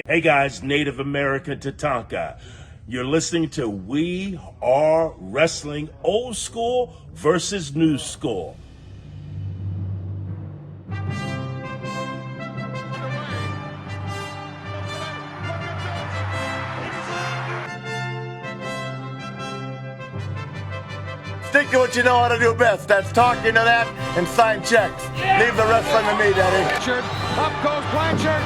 Hey guys, Native American Tatanka. You're listening to We Are Wrestling Old School versus New School. Stick to what you know how to do best. That's talking to that and sign checks. Yeah. Leave the wrestling to me, Daddy. Blanchard, up goes Blanchard.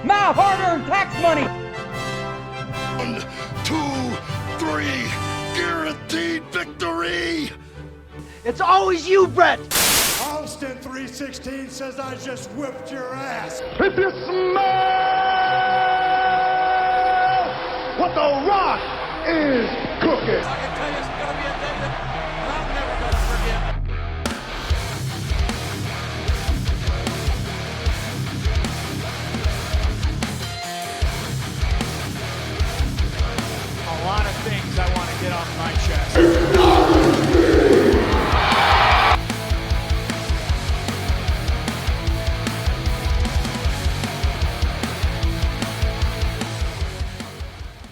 Now hard-earned tax money. 1, 2, 3, guaranteed victory. It's always you, Brett. Austin 316 says I just whipped your ass. If you smell what the Rock is cooking. I can tell you it's going to be a day that I'm never going to forget. A lot of things I want to get off my chest.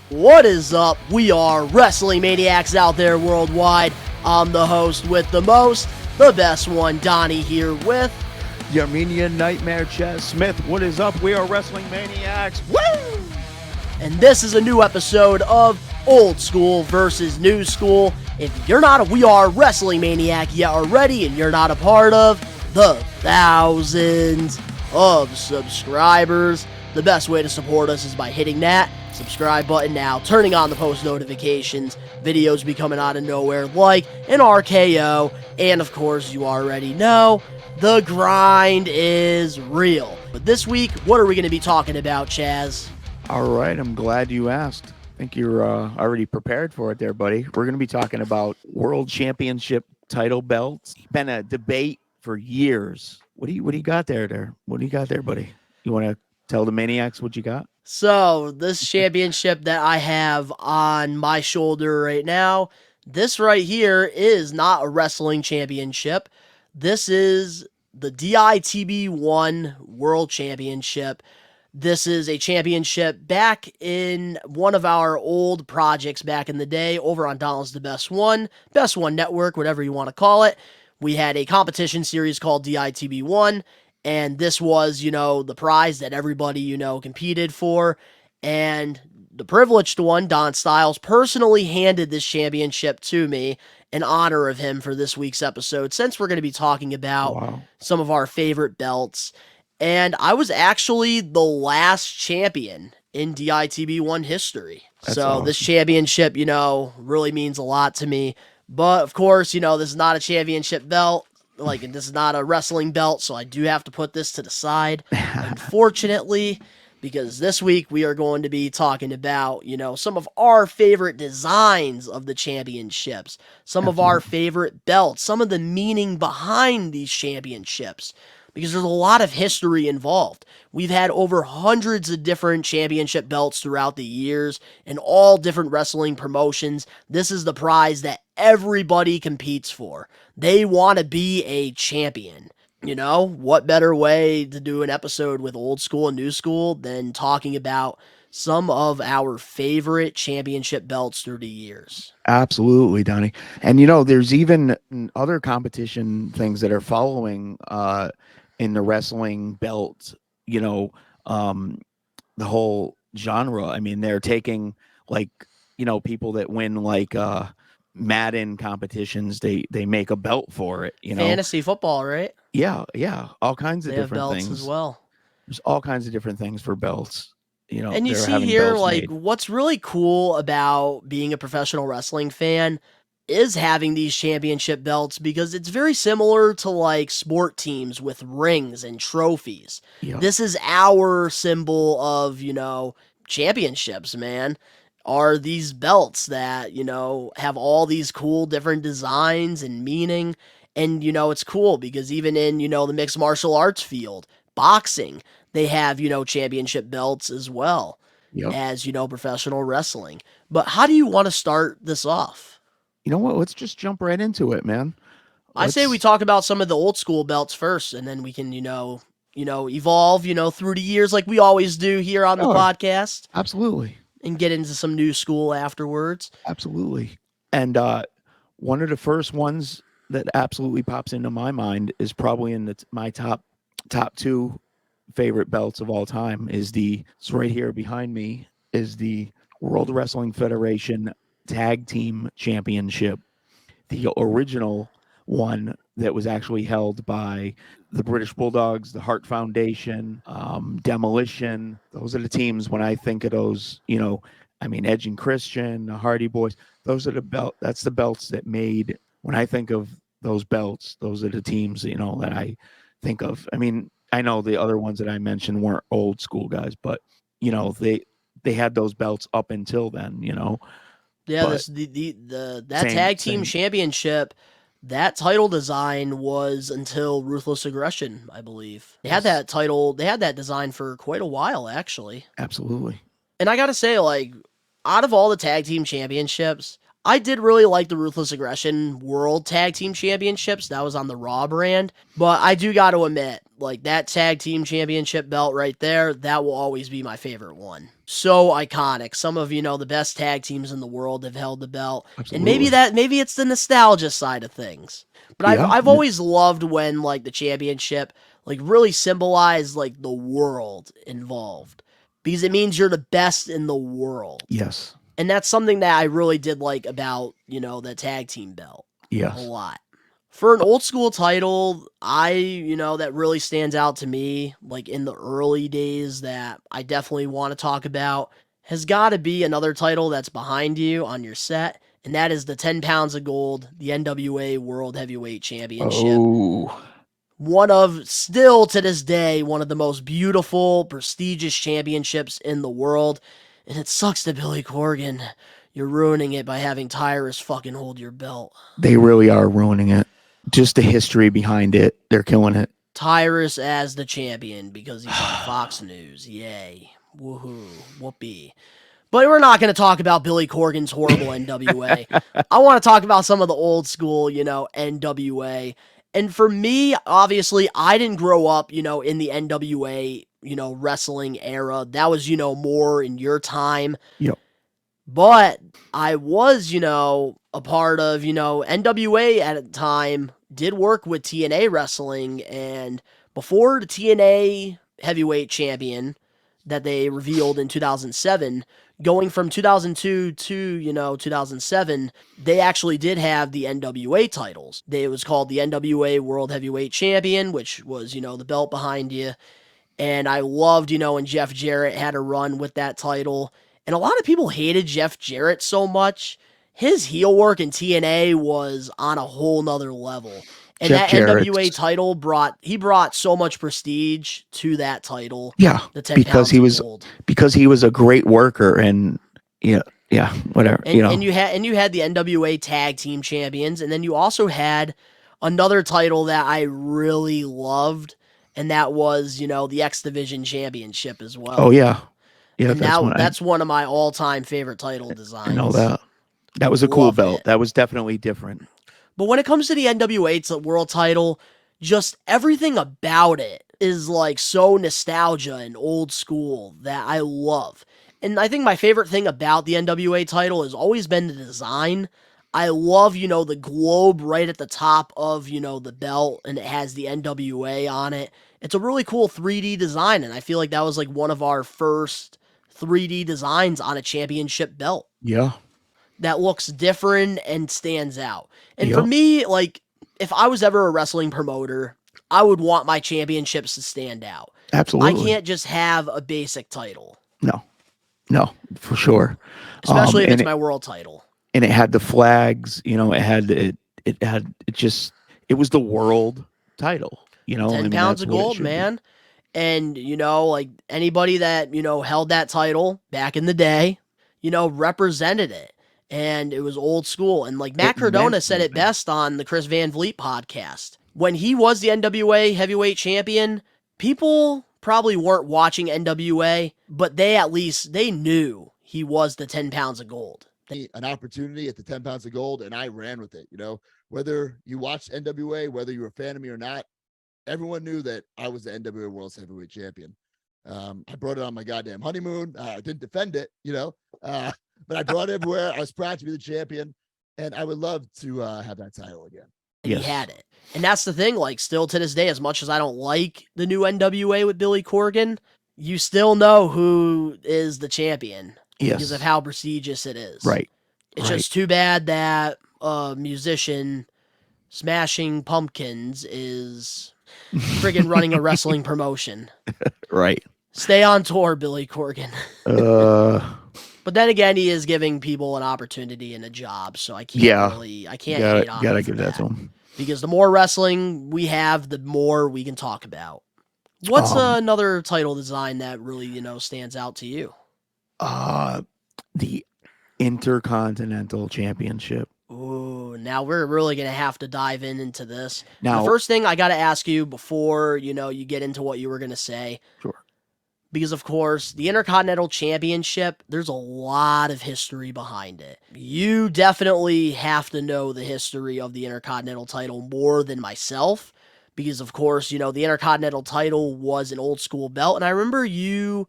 What is up? We are Wrestling Maniacs out there worldwide. I'm the host with the most, the best one, Donnie, here with the Armenian Nightmare Chaz Smith. What is up? We are Wrestling Maniacs. Woo! And this is a new episode of Old School versus New School. If you're not a We Are Wrestling Maniac yet already and you're not a part of the thousands of subscribers, the best way to support us is by hitting that subscribe button now, turning on the post notifications, videos be coming out of nowhere like an RKO, and of course you already know, the grind is real. But this week, what are we going to be talking about, Chaz? All right, I'm glad you asked. I think you're already prepared for it there, buddy. We're going to be talking about World Championship title belts. It's been a debate for years. What do you got there? What do you got there, buddy? You want to tell the Maniacs what you got? So, this championship that I have on my shoulder right now, this right here is not a wrestling championship. This is the DITB1 World Championship. This is a championship back in one of our old projects back in the day over on Donald's The Best One Network, whatever you want to call it. We had a competition series called DITB1. And this was, the prize that everybody, competed for. And the privileged one, Don Styles, personally handed this championship to me in honor of him for this week's episode, since we're going to be talking about some of our favorite belts. And I was actually the last champion in DITB1 history. That's awesome. This championship, really means a lot to me. But, of course, this is not a championship belt. This is not a wrestling belt, so I do have to put this to the side, unfortunately, because this week we are going to be talking about, some of our favorite designs of the championships, some of our favorite belts, some of the meaning behind these championships, because there's a lot of history involved. We've had over hundreds of different championship belts throughout the years in all different wrestling promotions. This is the prize that everybody competes for. They want to be a champion. What better way to do an episode with Old School and New School than talking about some of our favorite championship belts through the years? Absolutely, Donnie. And, there's even other competition things that are following in the wrestling belt, the whole genre. I mean, they're taking people that win Madden competitions, they make a belt for it, Fantasy football, right? Yeah. All kinds of they different have belts things as well. There's all kinds of different things for belts. And you see here, what's really cool about being a professional wrestling fan is having these championship belts, because it's very similar to sport teams with rings and trophies. Yep. This is our symbol of, championships, man, are these belts that, have all these cool different designs and meaning. And, it's cool because even in, the mixed martial arts field, boxing, they have, championship belts as well as, professional wrestling. But how do you want to start this off? You know what? Let's just jump right into it, man. I say we talk about some of the old school belts first, and then we can, evolve, through the years like we always do here on the Sure. podcast Absolutely. and get into some new school afterwards. Absolutely. And one of the first ones that absolutely pops into my mind is probably in my top two favorite belts of all time it's right here behind me, is the World Wrestling Federation Tag Team Championship. The original one that was actually held by the British Bulldogs, the Hart Foundation, Demolition. Those are the teams when I think of those, Edge and Christian, the Hardy Boys. Those are that's the belts that made, when I think of those belts, those are the teams, that I think of. I mean, I know the other ones that I mentioned weren't old school guys, but they had those belts up until then, Yeah, But that tag team championship, that title design was until Ruthless Aggression, I believe. They had that title, they had that design for quite a while, actually. Absolutely. And I gotta say, like, out of all the tag team championships, I did really like the Ruthless Aggression World Tag Team Championships. That was on the Raw brand. But I do got to admit, like, that tag team championship belt right there, that will always be my favorite one. So iconic. Some of, the best tag teams in the world have held the belt. Absolutely. And maybe it's the nostalgia side of things. But Yeah. I've always loved when, like, the championship, like, really symbolized, like, the world involved. Because it means you're the best in the world. Yes. And that's something that I really did like about, the tag team belt. Yes. A lot. For an old school title, that really stands out to me, like in the early days that I definitely want to talk about, has got to be another title that's behind you on your set, and that is the 10 pounds of gold, the NWA World Heavyweight Championship. Oh. Still to this day, one of the most beautiful, prestigious championships in the world. And it sucks that Billy Corgan, you're ruining it by having Tyrus fucking hold your belt. They really are ruining it. Just the history behind it. They're killing it. Tyrus as the champion because he's on Fox News. Yay. Woohoo. Whoopee. But we're not going to talk about Billy Corgan's horrible NWA. I want to talk about some of the old school, NWA. And for me, obviously, I didn't grow up, in the NWA, wrestling era. That was, more in your time. Yep. But I was, a part of, NWA at the time, did work with TNA Wrestling. And before the TNA heavyweight champion that they revealed in 2007, going from 2002 to, 2007, they actually did have the NWA titles. It was called the NWA World Heavyweight Champion, which was, the belt behind you. And I loved, when Jeff Jarrett had a run with that title. And a lot of people hated Jeff Jarrett so much. His heel work in TNA was on a whole nother level. And Jeff that Jarrett's- NWA title brought so much prestige to that title. Yeah. The 10 because he was gold. because he was a great worker, and whatever. And you had the NWA Tag Team Champions, and then you also had another title that I really loved, and that was, the X Division Championship as well. Oh yeah. Yeah, And that's one of my all-time favorite title designs. I know that. That was a cool Loved belt. it. That was definitely different. But when it comes to the NWA world title, just everything about it is like so nostalgia and old school that I love. And I think my favorite thing about the NWA title has always been the design. I love, the globe right at the top of, the belt, and it has the NWA on it. It's a really cool 3D design, and I feel like that was like one of our first 3D designs on a championship belt. Yeah. That looks different and stands out. And Yep. for me, like, if I was ever a wrestling promoter, I would want my championships to stand out. Absolutely. I can't just have a basic title, No, for sure. especially if and it's my world title. it had the flags, it was the world title, 10 pounds that's of what it gold, should be. man. And, like anybody that, held that title back in the day, represented it. And it was old school. And like Matt It meant Cardona said it something. best on the Chris Van Vliet podcast. When he was the NWA heavyweight champion, people probably weren't watching NWA, but they knew he was the 10 pounds of gold. An opportunity at the 10 pounds of gold, and I ran with it. Whether you watched NWA, whether you were a fan of me or not, everyone knew that I was the NWA World Heavyweight Champion. I brought it on my goddamn honeymoon. I didn't defend it, but I brought it everywhere. I was proud to be the champion, and I would love to have that title again. He had it. And that's the thing, like, still to this day, as much as I don't like the new NWA with Billy Corgan, you still know who is the champion because of how prestigious it is. Right. It's just too bad that a musician Smashing Pumpkins is friggin' running a wrestling promotion. Right. Stay on tour, Billy Corgan. But then again, he is giving people an opportunity and a job, so I can't I can't hate on him. Gotta give that to him. Because the more wrestling we have, the more we can talk about. What's another title design that really, stands out to you? The Intercontinental Championship. Ooh, now we're really going to have to dive into this. Now, the first thing I got to ask you before, you get into what you were going to say. Sure. Because, of course, the Intercontinental Championship, there's a lot of history behind it. You definitely have to know the history of the Intercontinental title more than myself. Because, of course, the Intercontinental title was an old school belt. And I remember you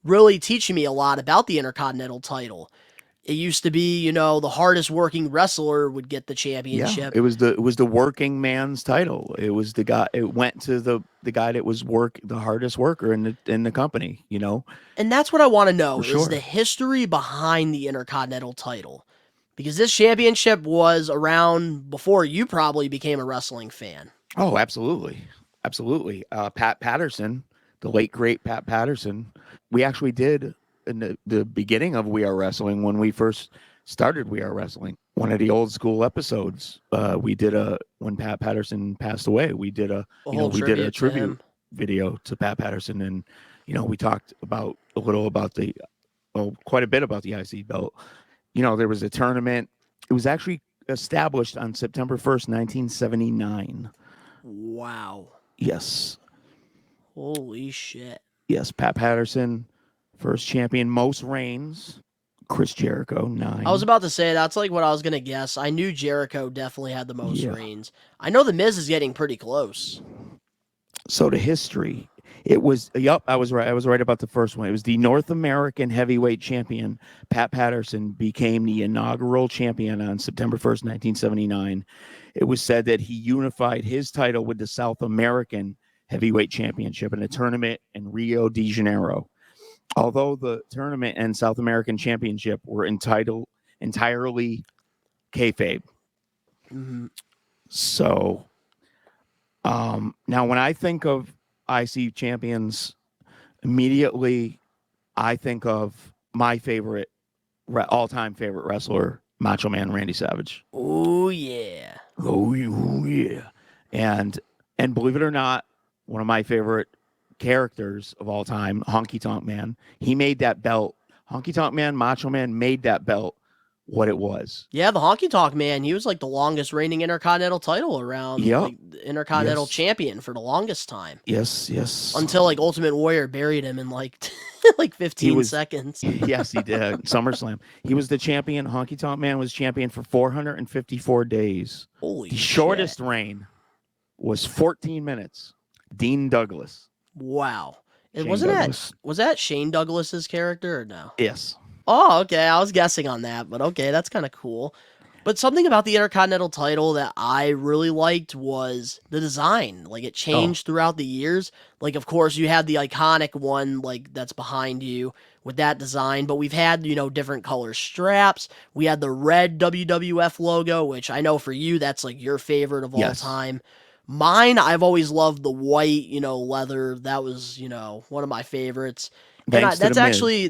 really teaching me a lot about the Intercontinental title. It used to be, the hardest working wrestler would get the championship. Yeah, it was the working man's title. It was the guy. It went to the guy that was the hardest worker in the company. And that's what I want to know For sure. is the history behind the Intercontinental title, because this championship was around before you probably became a wrestling fan. Oh, absolutely, absolutely. Pat Patterson, the late great Pat Patterson. We actually did. In the beginning of We Are Wrestling, when we first started We Are Wrestling, one of the old school episodes, we did when Pat Patterson passed away, we did a tribute video to Pat Patterson, and we talked about quite a bit about the IC belt. There was a tournament. It was actually established on September 1st, 1979. Wow. Yes. Holy shit. Yes, Pat Patterson. First champion, most reigns. Chris Jericho, 9. I was about to say, that's like what I was going to guess. I knew Jericho definitely had the most reigns. I know The Miz is getting pretty close. So the history, it was, I was right. I was right about the first one. It was the North American heavyweight champion, Pat Patterson, became the inaugural champion on September 1st, 1979. It was said that he unified his title with the South American heavyweight championship in a tournament in Rio de Janeiro. Although the tournament and South American Championship were entirely kayfabe. Mm-hmm. So, now when I think of IC champions, immediately I think of my favorite, all-time favorite wrestler, Macho Man Randy Savage. Oh yeah. Oh yeah. And believe it or not, one of my favorite characters of all time, Honky Tonk Man. He made that belt. Honky Tonk Man, Macho Man made that belt what it was. Yeah, the Honky Tonk Man, he was like the longest reigning Intercontinental title around. Yep. Like, the Intercontinental champion for the longest time. Yes. Until like Ultimate Warrior buried him in like 15 seconds. Yes, he did. SummerSlam. He was the champion. Honky Tonk Man was champion for 454 days. Holy shit. The shortest reign was 14 minutes. Dean Douglas. Wow. Shane Was that Shane Douglas's character or no? Yes. Oh, okay. I was guessing on that, but okay, that's kind of cool. But something about the Intercontinental title that I really liked was the design. Like, it changed throughout the years. Like, of course, you had the iconic one, like, that's behind you with that design, but we've had, different color straps. We had the red WWF logo, which I know for you, that's like your favorite of all time. Mine, I've always loved the white, leather. That was, one of my favorites. And that's actually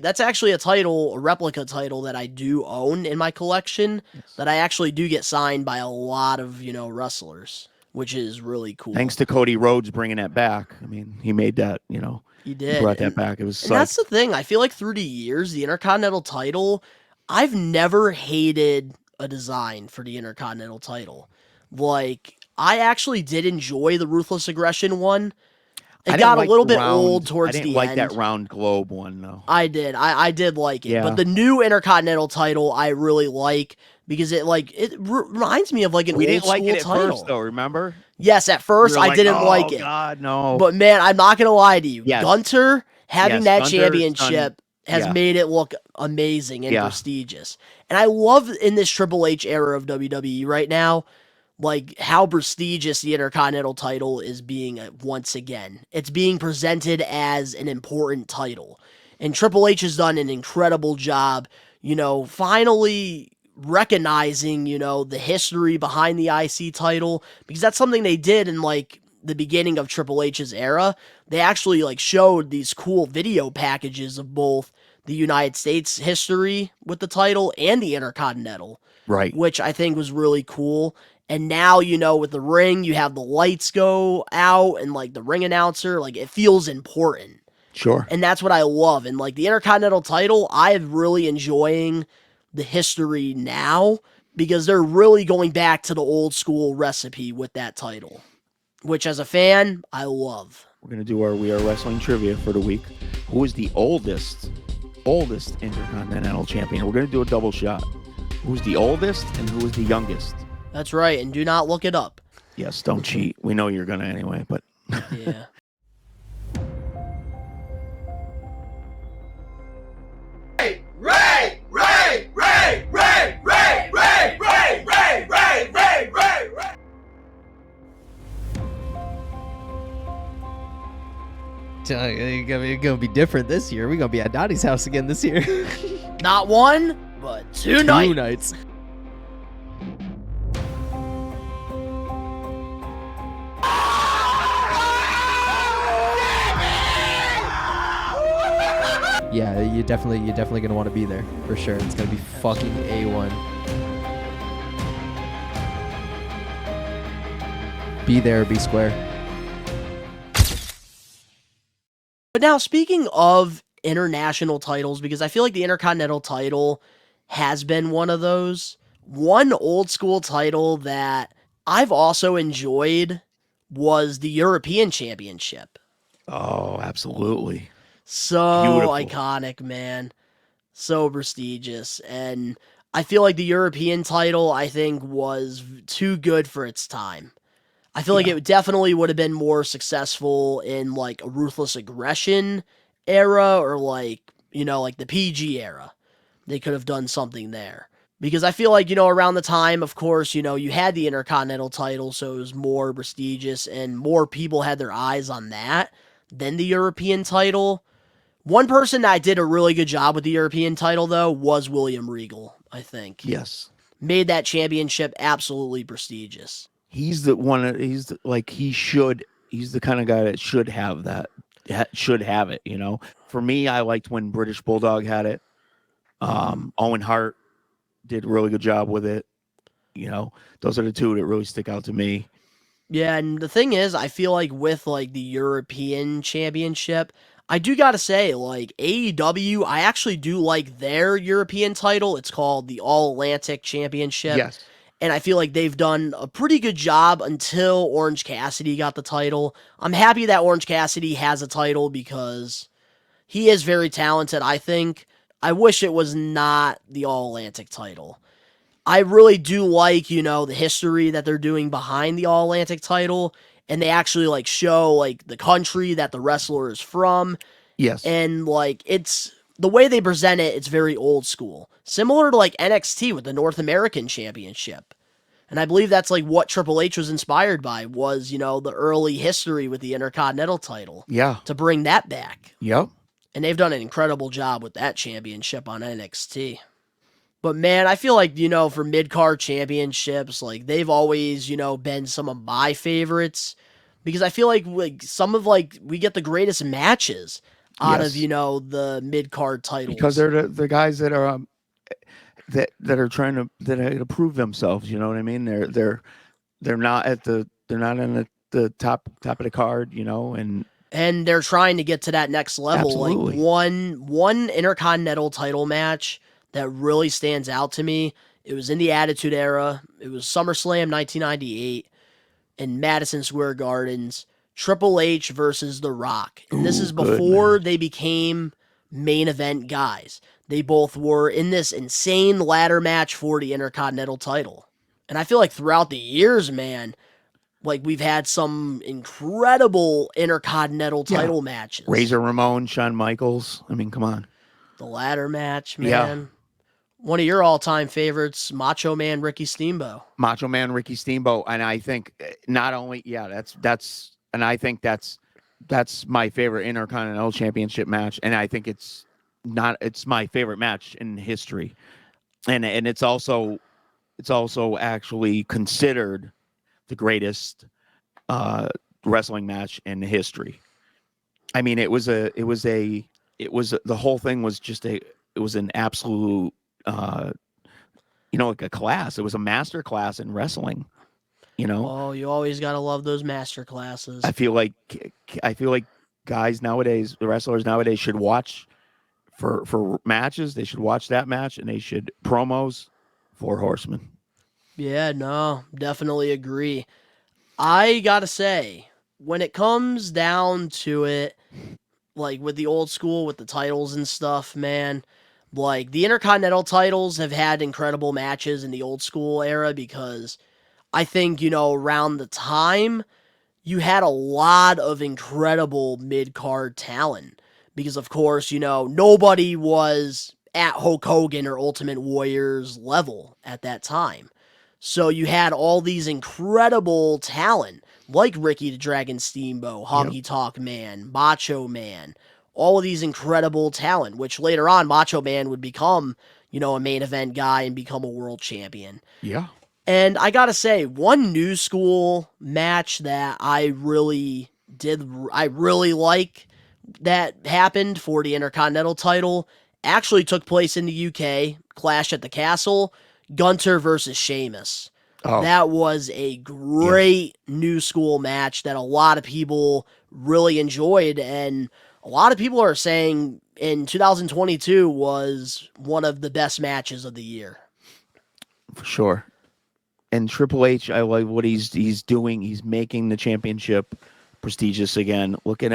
a replica title that I do own in my collection that I actually do get signed by a lot of, wrestlers, which is really cool. Thanks to Cody Rhodes bringing it back. I mean, he made that, he did. He brought that back. It was and that's the thing. I feel like through the years, the Intercontinental title, I've never hated a design for the Intercontinental title. Like, I actually did enjoy the Ruthless Aggression one. It got a little bit old towards the end. I didn't like that round globe one, though. I did. I did like it. Yeah. But the new Intercontinental title, I really like because it reminds me of like an old school title. We didn't like it at first, though, remember? Yes, at first We were I didn't oh, like it. God, no. But man, I'm not gonna lie to you. Yes. Gunter having Yes, that Gunter's championship has yeah. made it look amazing and Yeah. prestigious. And I love in this Triple H era of WWE right now, like how prestigious the Intercontinental title is being once again. It's being presented as an important title. And Triple H has done an incredible job, finally recognizing, the history behind the IC title, because that's something they did in like the beginning of Triple H's era. They actually like showed these cool video packages of both the United States history with the title and the Intercontinental, Right. which I think was really cool. And now, with the ring, you have the lights go out and like the ring announcer, like it feels important. Sure. And that's what I love. And like the Intercontinental title, I'm really enjoying the history now because they're really going back to the old school recipe with that title, which as a fan, I love. We're going to do our We Are Wrestling trivia for the week. Who is the oldest Intercontinental champion? We're going to do a double shot. Who's the oldest and who is the youngest? That's right. And do not look it up. Yes, don't cheat. We know you're going to anyway, but. Yeah. It's gonna be different this year. We're gonna be at Donnie's house again this year. Not one, but two nights. Yeah, you're definitely gonna want to be there for sure. It's gonna be fucking A1. Be there, be square. But now, speaking of international titles, because I feel like the Intercontinental title has been one of those, one old school title that I've also enjoyed was the European Championship. Oh, absolutely. So Beautiful. iconic, man. So prestigious. And I feel like the European title, I think, was too good for its time. I feel like it definitely would have been more successful in like a Ruthless Aggression era or like, like the PG era. They could have done something there. Because I feel like, around the time, of course, you had the Intercontinental title, so it was more prestigious and more people had their eyes on that than the European title. One person that did a really good job with the European title, though, was William Regal, I think. Yes. Made that championship absolutely prestigious. He's the one. He's the kind of guy that should have that. Should have it. For me, I liked when British Bulldog had it. Owen Hart did a really good job with it. Those are the two that really stick out to me. Yeah, and the thing is, I feel like with like the European Championship, I do gotta say, like AEW, I actually do like their European title. It's called the All Atlantic Championship. Yes. And I feel like they've done a pretty good job until Orange Cassidy got the title. I'm happy that Orange Cassidy has a title because he is very talented, I think. I wish it was not the All Atlantic title. I really do like, the history that they're doing behind the All Atlantic title. And they actually like show like the country that the wrestler is from. Yes. And like it's the way they present it, it's very old school. Similar to like NXT with the North American Championship. And I believe that's like what Triple H was inspired by was, the early history with the Intercontinental title. Yeah. To bring that back. Yep. And they've done an incredible job with that championship on NXT. But man, I feel like, for mid-card championships, like they've always, been some of my favorites because I feel like some of like we get the greatest matches out of, the mid-card titles. Because they're the guys that are that are trying to prove themselves, you know what I mean? They're not in the top of the card, and they're trying to get to that next level. Absolutely. Like one Intercontinental title match that really stands out to me. It was in the Attitude Era. It was SummerSlam 1998 in Madison Square Gardens. Triple H versus The Rock. And this is before they became main event guys. They both were in this insane ladder match for the Intercontinental title. And I feel like throughout the years, man, Like, we've had some incredible Intercontinental Yeah. title matches. Razor Ramon, Shawn Michaels. I mean, come on. The ladder match, Yeah. man. One of your all-time favorites, Macho Man Ricky Steamboat. Macho Man Ricky Steamboat, and I think not only and I think that's my favorite Intercontinental Championship match, and I think it's my favorite match in history, and it's also actually considered the greatest wrestling match in history. I mean, the whole thing was just it was an absolute like a class. It was a master class in wrestling. Oh, you always gotta love those master classes. I feel like guys nowadays, the wrestlers nowadays, should watch for matches. They should watch that match, and they should promos for Horsemen. Yeah, no, definitely agree. I gotta say, when it comes down to it, like with the old school, with the titles and stuff, man, like the Intercontinental titles have had incredible matches in the old school era because I think, around the time you had a lot of incredible mid-card talent because, of course, nobody was at Hulk Hogan or Ultimate Warrior's level at that time. So you had all these incredible talent like Ricky the Dragon Steamboat, Honky Tonk Man, Macho Man, all of these incredible talent, which later on Macho Man would become, a main event guy and become a world champion. Yeah. And I gotta say, one new school match that I really like that happened for the Intercontinental title actually took place in the UK, Clash at the Castle, Gunter versus Sheamus. Oh. That was a great new school match that a lot of people really enjoyed, and a lot of people are saying in 2022 was one of the best matches of the year. For sure. And Triple H, I like what he's doing. He's making the championship prestigious again. Look at,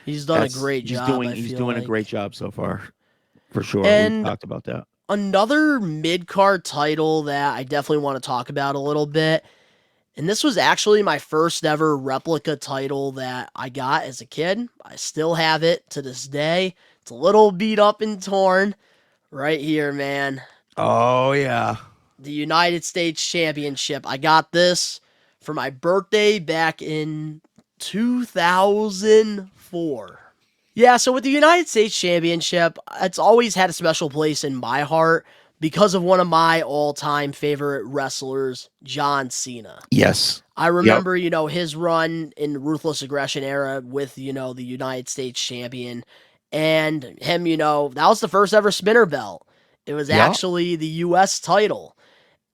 he's done a great job. He's doing a great job so far, for sure. And we talked about that. Another mid-card title that I definitely want to talk about a little bit, and this was actually my first ever replica title that I got as a kid. I still have it to this day. It's a little beat up and torn right here, man. Oh, yeah. The United States Championship. I got this for my birthday back in 2004. Yeah, so with the United States Championship, it's always had a special place in my heart because of one of my all-time favorite wrestlers, John Cena. Yes. I remember, his run in the Ruthless Aggression era with, the United States Champion. And him, that was the first ever spinner belt. It was actually the U.S. title.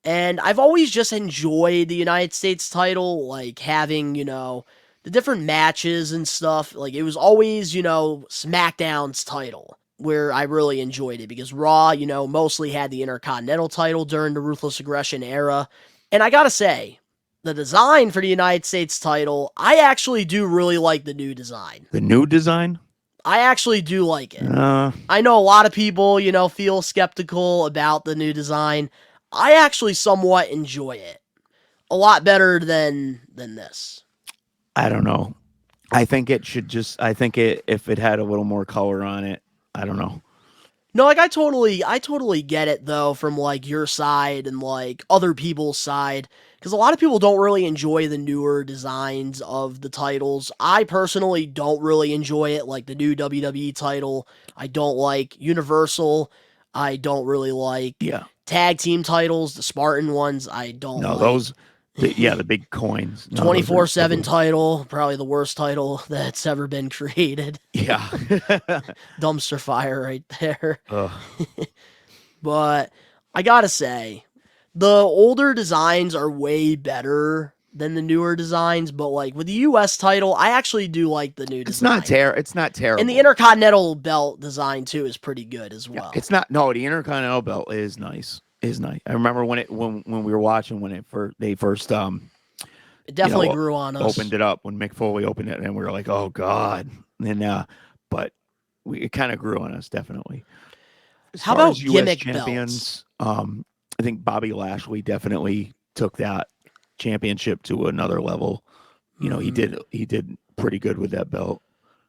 And I've always just enjoyed the United States title, like having, the different matches and stuff. Like, it was always, SmackDown's title where I really enjoyed it because Raw, mostly had the Intercontinental title during the Ruthless Aggression era. And I gotta say, the design for the United States title, I actually do really like the new design. The new design? I actually do like it. I know a lot of people, feel skeptical about the new design. I actually somewhat enjoy it. A lot better than this. I don't know. I think it should if it had a little more color on it, I don't know. No, like I totally get it though from like your side and like other people's side because a lot of people don't really enjoy the newer designs of the titles. I personally don't really enjoy it, like the new WWE title. I don't like Universal. I don't really like tag team titles, the Spartan ones. I don't. No, like. those. The big coins. 24/7 title, probably the worst title that's ever been created. Yeah. Dumpster fire right there. But I gotta say, the older designs are way better than the newer designs, but like with the US title, I actually do like the new design. It's not terrible. And the Intercontinental belt design too is pretty good as well. It's not the Intercontinental belt is nice. I remember when we were watching they first it definitely grew on us. Opened it up when Mick Foley opened it, and we were like, "Oh God!" And but it kind of grew on us, definitely. How about gimmick champions? belts? I think Bobby Lashley definitely took that championship to another level. You know, he did pretty good with that belt.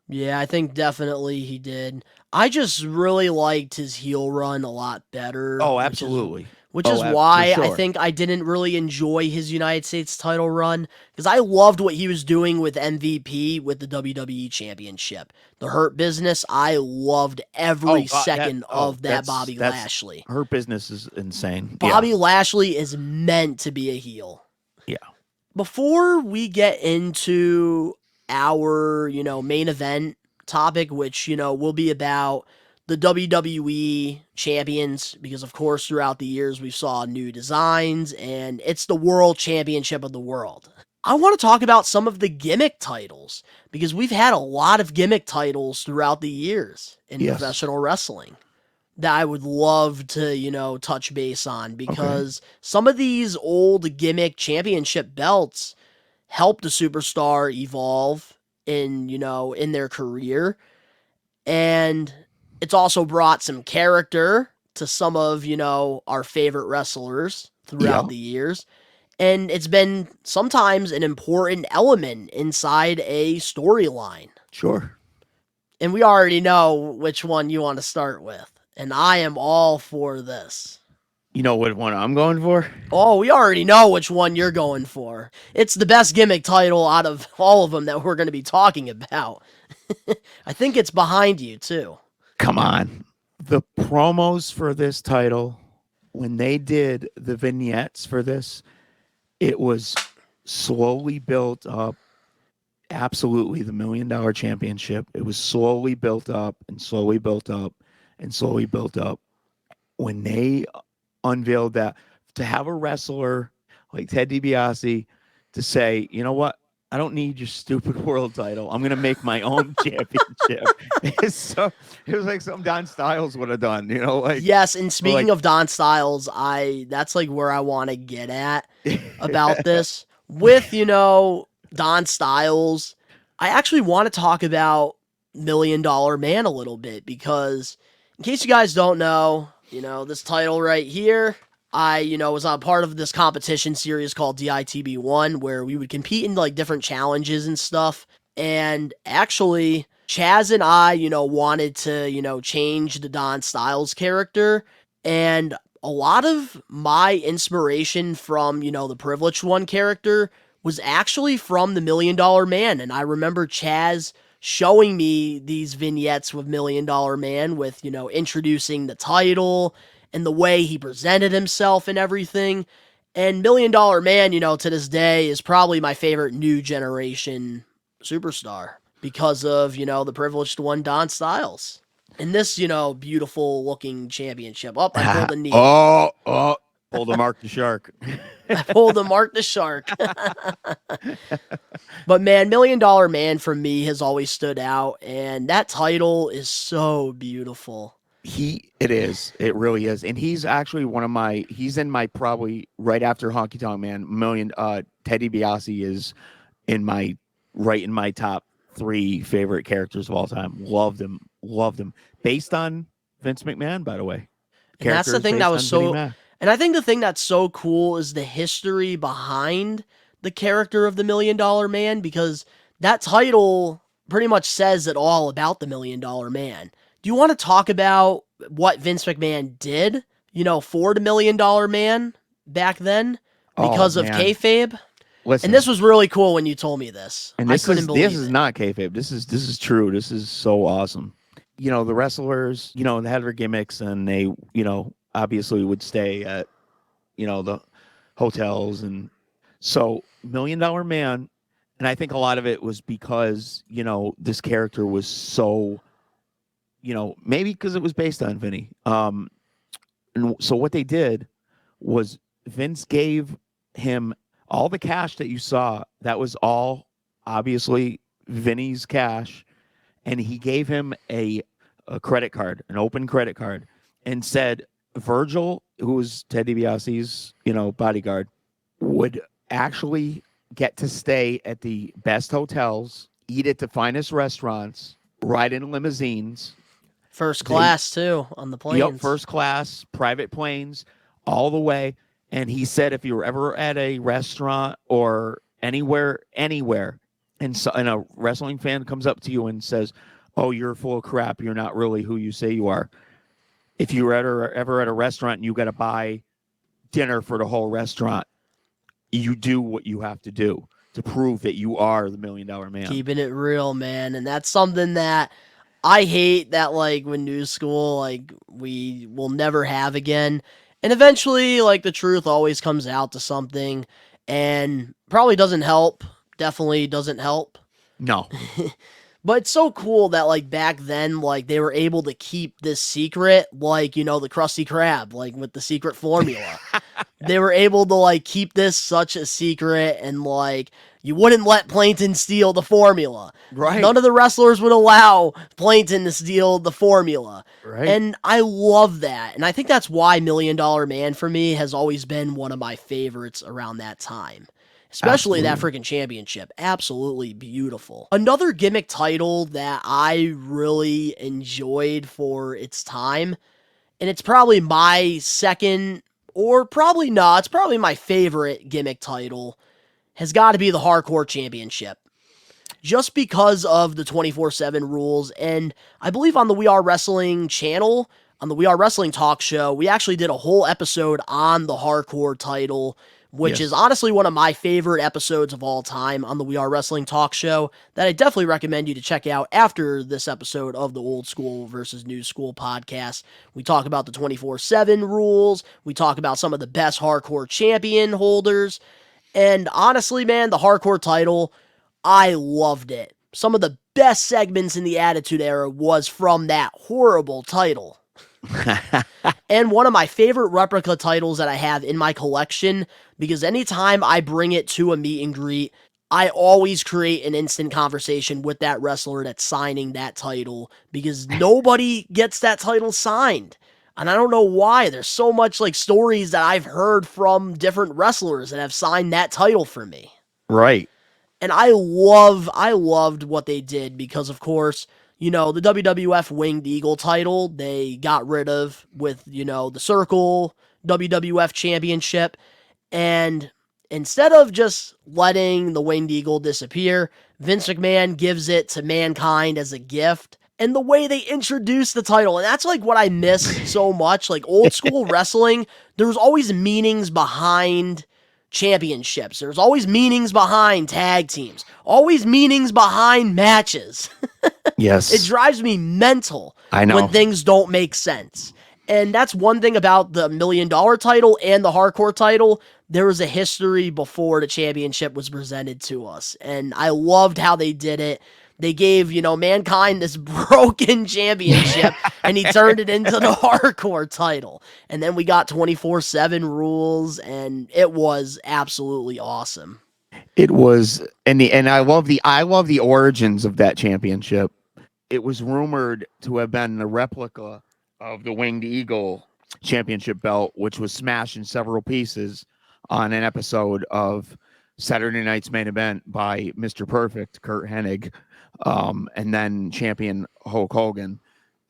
Yeah, I think definitely he did. I just really liked his heel run a lot better. Oh, absolutely. Which is why I sure. think I didn't really enjoy his United States title run, because I loved what he was doing with MVP with the WWE Championship. The Hurt Business, I loved every second of that Bobby Lashley. Hurt Business is insane. Bobby Lashley is meant to be a heel. Yeah. Before we get into our, main event topic, which, will be about the WWE champions, because of course throughout the years we saw new designs, and it's the World Championship of the world. I want to talk about some of the gimmick titles, because we've had a lot of gimmick titles throughout the years in professional wrestling that I would love to, touch base on, because some of these old gimmick championship belts helped the superstar evolve in their career. And it's also brought some character to some of, our favorite wrestlers throughout the years. And it's been sometimes an important element inside a storyline. Sure. And we already know which one you want to start with. And I am all for this. You know what one I'm going for? Oh, we already know which one you're going for. It's the best gimmick title out of all of them that we're going to be talking about. I think it's behind you, too. Come on. The promos for this title, when they did the vignettes for this, it was slowly built up. Absolutely, the $1 Million Championship. It was slowly built up and slowly built up and slowly built up. When they unveiled that, to have a wrestler like Ted DiBiase to say, you know what, I don't need your stupid world title. I'm gonna make my own championship. It was like something Don Styles would have done, Yes, and speaking of Don Styles, that's like where I want to get at about this. With, Don Styles, I actually want to talk about $1 Million Man a little bit, because in case you guys don't know, this title right here, I, was on part of this competition series called DITB1, where we would compete in like different challenges and stuff. And actually, Chaz and I, wanted to, change the Don Styles character. And a lot of my inspiration from, the Privileged One character was actually from the $1 Million Man. And I remember Chaz showing me these vignettes with $1 Million Man with, introducing the title and the way he presented himself and everything. And $1 Million Man, to this day is probably my favorite new generation superstar because of, the Privileged One, Don Styles. And this, beautiful looking championship. Oh, I pulled a knee. Pulled a Mark the Shark. I pulled a Mark the Shark. But man, $1 Million Man for me has always stood out, and that title is so beautiful. It is. It really is. And he's actually he's in my probably right after Honky Tonk Man, Ted DiBiase is in my top 3 favorite characters of all time. Loved him. Based on Vince McMahon, by the way. And that's the thing that was and I think the thing that's so cool is the history behind the character of the $1 Million Man, because that title pretty much says it all about the $1 Million Man. Do you want to talk about what Vince McMahon did, for the $1 Million Man back then because of kayfabe? Listen, and this was really cool when you told me this. And I couldn't believe this is not kayfabe. This is true. This is so awesome. The wrestlers, they had their gimmicks, and they, obviously would stay at, the hotels. And so $1 Million Man, and I think a lot of it was because, this character was so, maybe because it was based on Vinny. And so what they did was Vince gave him all the cash that you saw. That was all obviously Vinny's cash. And he gave him a credit card, an open credit card, and said Virgil, who was Ted DiBiase's, bodyguard, would actually get to stay at the best hotels, eat at the finest restaurants, ride in limousines. First class, too, on the planes. Yep, first class, private planes, all the way. And he said if you're ever at a restaurant or anywhere, and a wrestling fan comes up to you and says, "Oh, you're full of crap. You're not really who you say you are." If you're ever at a restaurant and you got to buy dinner for the whole restaurant, you do what you have to do to prove that you are the $1 Million Man. Keeping it real, man. And that's something that I hate that, like, when New School, like, we will never have again. And eventually, like, the truth always comes out to something, and probably doesn't help. Definitely doesn't help. No. But it's so cool that, like, back then, like, they were able to keep this secret, like, you know, the Krusty Krab, like, with the secret formula. They were able to, like, keep this such a secret, and, like, you wouldn't let Plankton steal the formula. Right. None of the wrestlers would allow Plankton to steal the formula. Right. And I love that. And I think that's why $1 Million Man for me has always been one of my favorites around that time. Especially that freaking championship. Absolutely beautiful. Another gimmick title that I really enjoyed for its time, and it's probably my second, or probably not, it's probably my favorite gimmick title, has got to be the Hardcore Championship. Just because of the 24/7 rules, and I believe on the We Are Wrestling channel, on the We Are Wrestling talk show, we actually did a whole episode on the Hardcore title, which is honestly one of my favorite episodes of all time on the We Are Wrestling talk show that I definitely recommend you to check out after this episode of the Old School versus New School podcast. We talk about the 24/7 rules. We talk about some of the best hardcore champion holders. And honestly, man, the Hardcore title, I loved it. Some of the best segments in the Attitude Era was from that horrible title. And one of my favorite replica titles that I have in my collection, because anytime I bring it to a meet and greet, I always create an instant conversation with that wrestler that's signing that title, because nobody gets that title signed. And I don't know why. There's so much like stories that I've heard from different wrestlers that have signed that title for me. Right. And I loved what they did, because of course, you know, the WWF Winged Eagle title, they got rid of with, you know, the Circle WWF Championship. And instead of just letting the Winged Eagle disappear, Vince McMahon gives it to Mankind as a gift. And the way they introduced the title, and that's like what I miss so much. Like old school wrestling, there was always meanings behind championships. There's always meanings behind tag teams. Always meanings behind matches. Yes. It drives me mental I know. when things don't make sense. And that's one thing about the $1 Million title and the Hardcore title. There was a history before the championship was presented to us. And I loved how they did it. They gave, you know, Mankind this broken championship, and he turned it into the Hardcore title. And then we got 24/7 rules, and it was absolutely awesome. It was, and I love the origins of that championship. It was rumored to have been a replica of the Winged Eagle championship belt, which was smashed in several pieces on an episode of Saturday Night's Main Event by Mr. Perfect, Kurt Hennig. And then champion Hulk Hogan.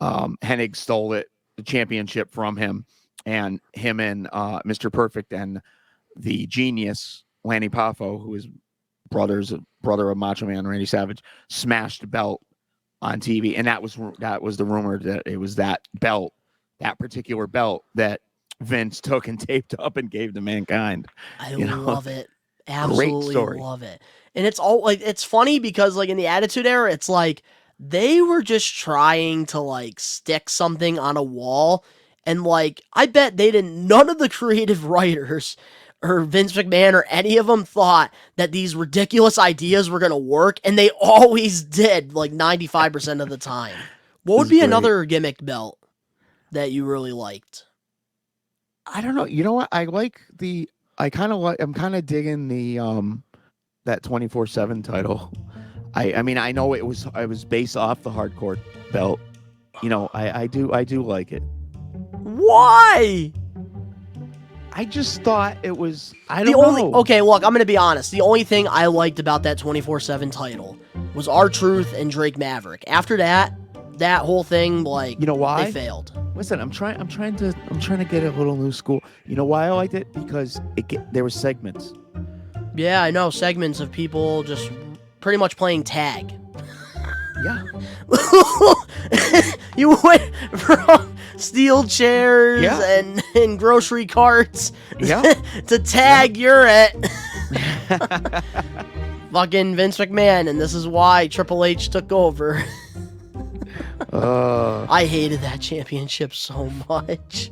Hennig stole the championship from him, and him and Mr. Perfect and the genius Lanny Poffo, who is brother of Macho Man Randy Savage, smashed the belt on TV, and that was the rumor that it was that belt, that particular belt, that Vince took and taped up and gave to Mankind. I love it. Absolutely love it. And it's all like, it's funny because like in the Attitude Era, it's like they were just trying to like stick something on a wall. And like, I bet none of the creative writers or Vince McMahon or any of them thought that these ridiculous ideas were going to work. And they always did, like 95% of the time. What would be another gimmick belt that you really liked? I don't know. You know what? I'm kind of digging the that 24/7 title. I mean, I know I was based off the Hardcore belt. You know, I do like it. Why? I just thought it was, I don't know. Okay, look, I'm going to be honest. The only thing I liked about that 24/7 title was R-Truth and Drake Maverick. After that whole thing, like, you know why? They failed. Listen, I'm trying to get a little new school. You know why I liked it? Because there were segments. Yeah, I know, segments of people just pretty much playing tag. Yeah. You went from steel chairs Yeah. and grocery carts Yeah. to tag you're at. Fucking Vince McMahon, and this is why Triple H took over. I hated that championship so much.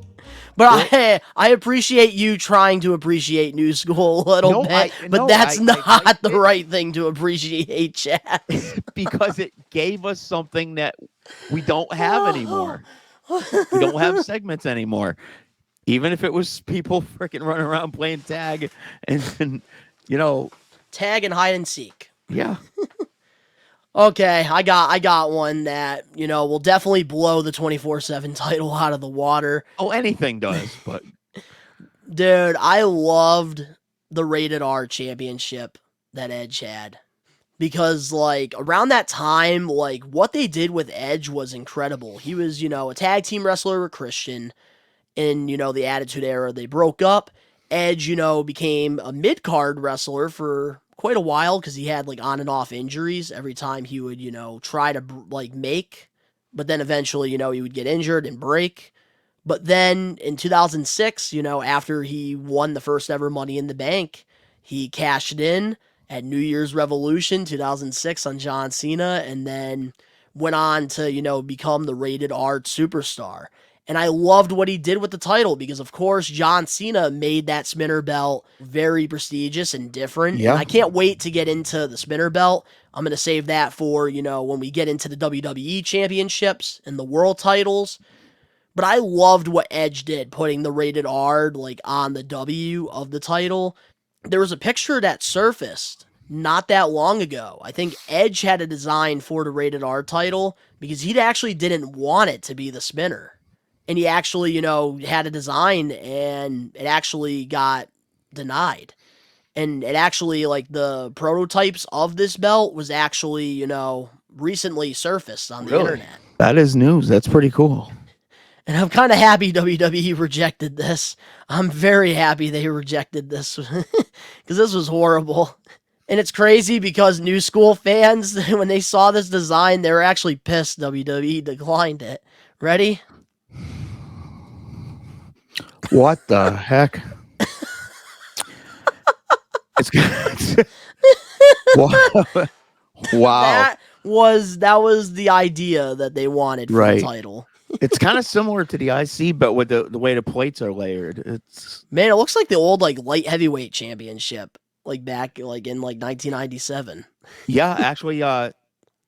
But I appreciate you trying to appreciate New School a little bit, but that's not the right thing to appreciate, Chaz. Because it gave us something that we don't have anymore. We don't have segments anymore. Even if it was people freaking running around playing tag and tag and hide and seek. Yeah. Okay, I got one that, will definitely blow the 24/7 title out of the water. Oh, anything does, but dude, I loved the Rated R championship that Edge had. Because, around that time, what they did with Edge was incredible. He was, a tag team wrestler with Christian in, the Attitude Era. They broke up. Edge, became a mid-card wrestler for quite a while because he had, on and off injuries every time he would, try to, make. But then eventually, he would get injured and break. But then in 2006, after he won the first ever Money in the Bank, he cashed in at New Year's Revolution 2006 on John Cena, and then went on to, become the Rated R superstar. And I loved what he did with the title because, of course, John Cena made that spinner belt very prestigious and different. Yeah. And I can't wait to get into the spinner belt. I'm going to save that for, when we get into the WWE championships and the world titles. But I loved what Edge did, putting the Rated R, on the W of the title. There was a picture that surfaced not that long ago. I think Edge had a design for the Rated R title because he actually didn't want it to be the spinner. And he actually, had a design and it actually got denied. And it actually, the prototypes of this belt was actually, recently surfaced on the internet. That is news. That's pretty cool. And I'm kind of happy WWE rejected this. I'm very happy they rejected this because this was horrible. And it's crazy because New School fans, when they saw this design, they were actually pissed WWE declined it. Ready? What the heck? Wow. That was the idea that they wanted for the title. It's kind of similar to the IC, but with the way the plates are layered. Man, it looks like the old light heavyweight championship, back in 1997. Yeah, actually,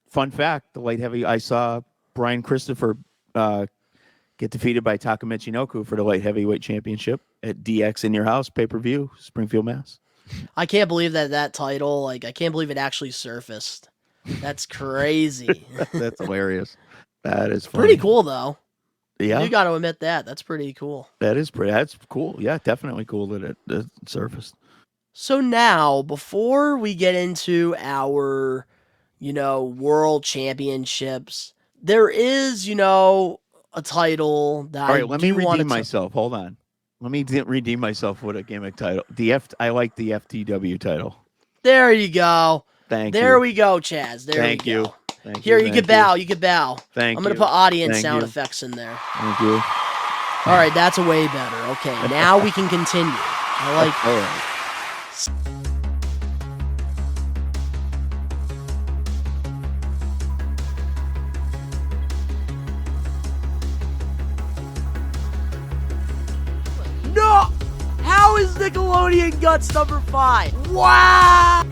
fun fact: the light heavy. I saw Brian Christopher get defeated by Taka Michinoku for the light heavyweight championship at DX in Your House pay-per-view, Springfield, Mass. I can't believe that title. I can't believe it actually surfaced. That's crazy. That's hilarious. That is funny. Pretty cool, though. Yeah. You got to admit that. That's pretty cool. That's cool. Yeah, definitely cool that it surfaced. So now, before we get into our, world championships, there is, a title that All right, let me redeem myself. Hold on. Let me redeem myself with a gimmick title. I like the FTW title. There you go. Thank you. There we go, Chaz. Thank we you. go. Thank Here, you. you can bow. You can bow. Thank I'm you. going to put audience Thank sound you. effects in there. Thank you. All right, that's a way better. Okay, now we can continue. I like All right. No! How is Nickelodeon Guts number 5? Wow!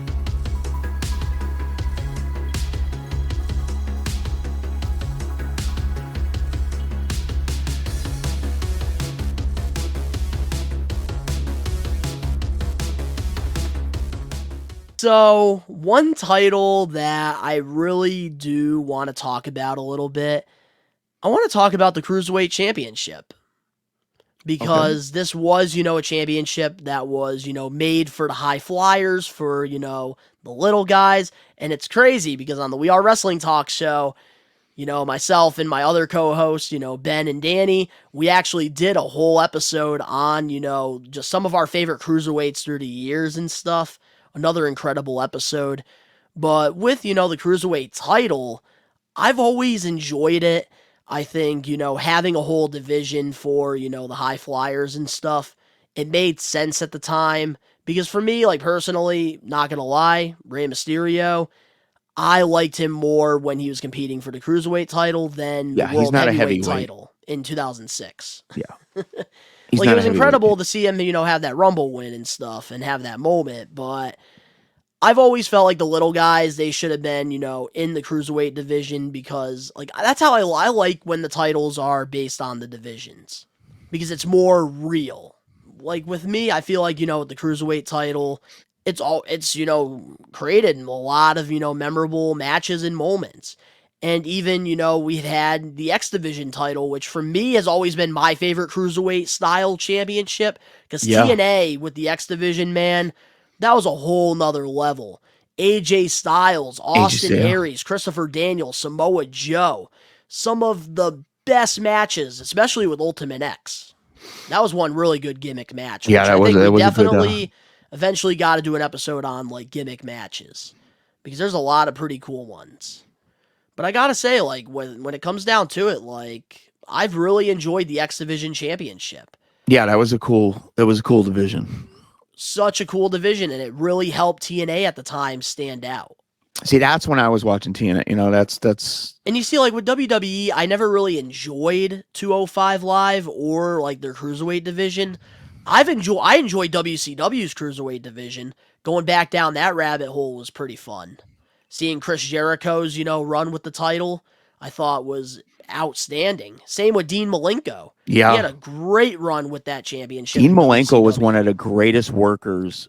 So, one title that I really do want to talk about a little bit, I want to talk about the Cruiserweight Championship. Because this was, a championship that was, made for the high flyers, for, the little guys. And it's crazy because on the We Are Wrestling Talk show, myself and my other co-hosts, Ben and Danny, we actually did a whole episode on, just some of our favorite cruiserweights through the years and stuff. Another incredible episode. But with, the cruiserweight title, I've always enjoyed it. I think, having a whole division for, the high flyers and stuff, it made sense at the time. Because for me, like personally, not going to lie, Rey Mysterio, I liked him more when he was competing for the cruiserweight title than the he's world not a heavyweight heavyweight. title in 2006. Yeah. Like, He's it not a was heavyweight. incredible to see him, have that Rumble win and stuff and have that moment. But I've always felt like the little guys, they should have been, in the cruiserweight division I that's how I like when the titles are based on the divisions because it's more real. Like with me, I feel like, with the cruiserweight title, it's created a lot of, memorable matches and moments. And even, we had the X Division title, which for me has always been my favorite cruiserweight style championship. Because TNA with the X Division, man, that was a whole nother level. AJ Styles, Austin Aries, Christopher Daniels, Samoa Joe. Some of the best matches, especially with Ultimate X. That was one really good gimmick match. Yeah, which I think we definitely a good, eventually got to do an episode on like gimmick matches because there's a lot of pretty cool ones. But I gotta say, like when it comes down to it, like I've really enjoyed the X Division Championship. Yeah, that was a cool division. Such a cool division, and it really helped TNA at the time stand out. See, that's when I was watching TNA. That's. And you see, like with WWE, I never really enjoyed 205 Live or like their cruiserweight division. I enjoyed WCW's cruiserweight division. Going back down that rabbit hole was pretty fun. Seeing Chris Jericho's, run with the title, I thought was outstanding. Same with Dean Malenko. Yeah. He had a great run with that championship. Dean Malenko was one of the greatest workers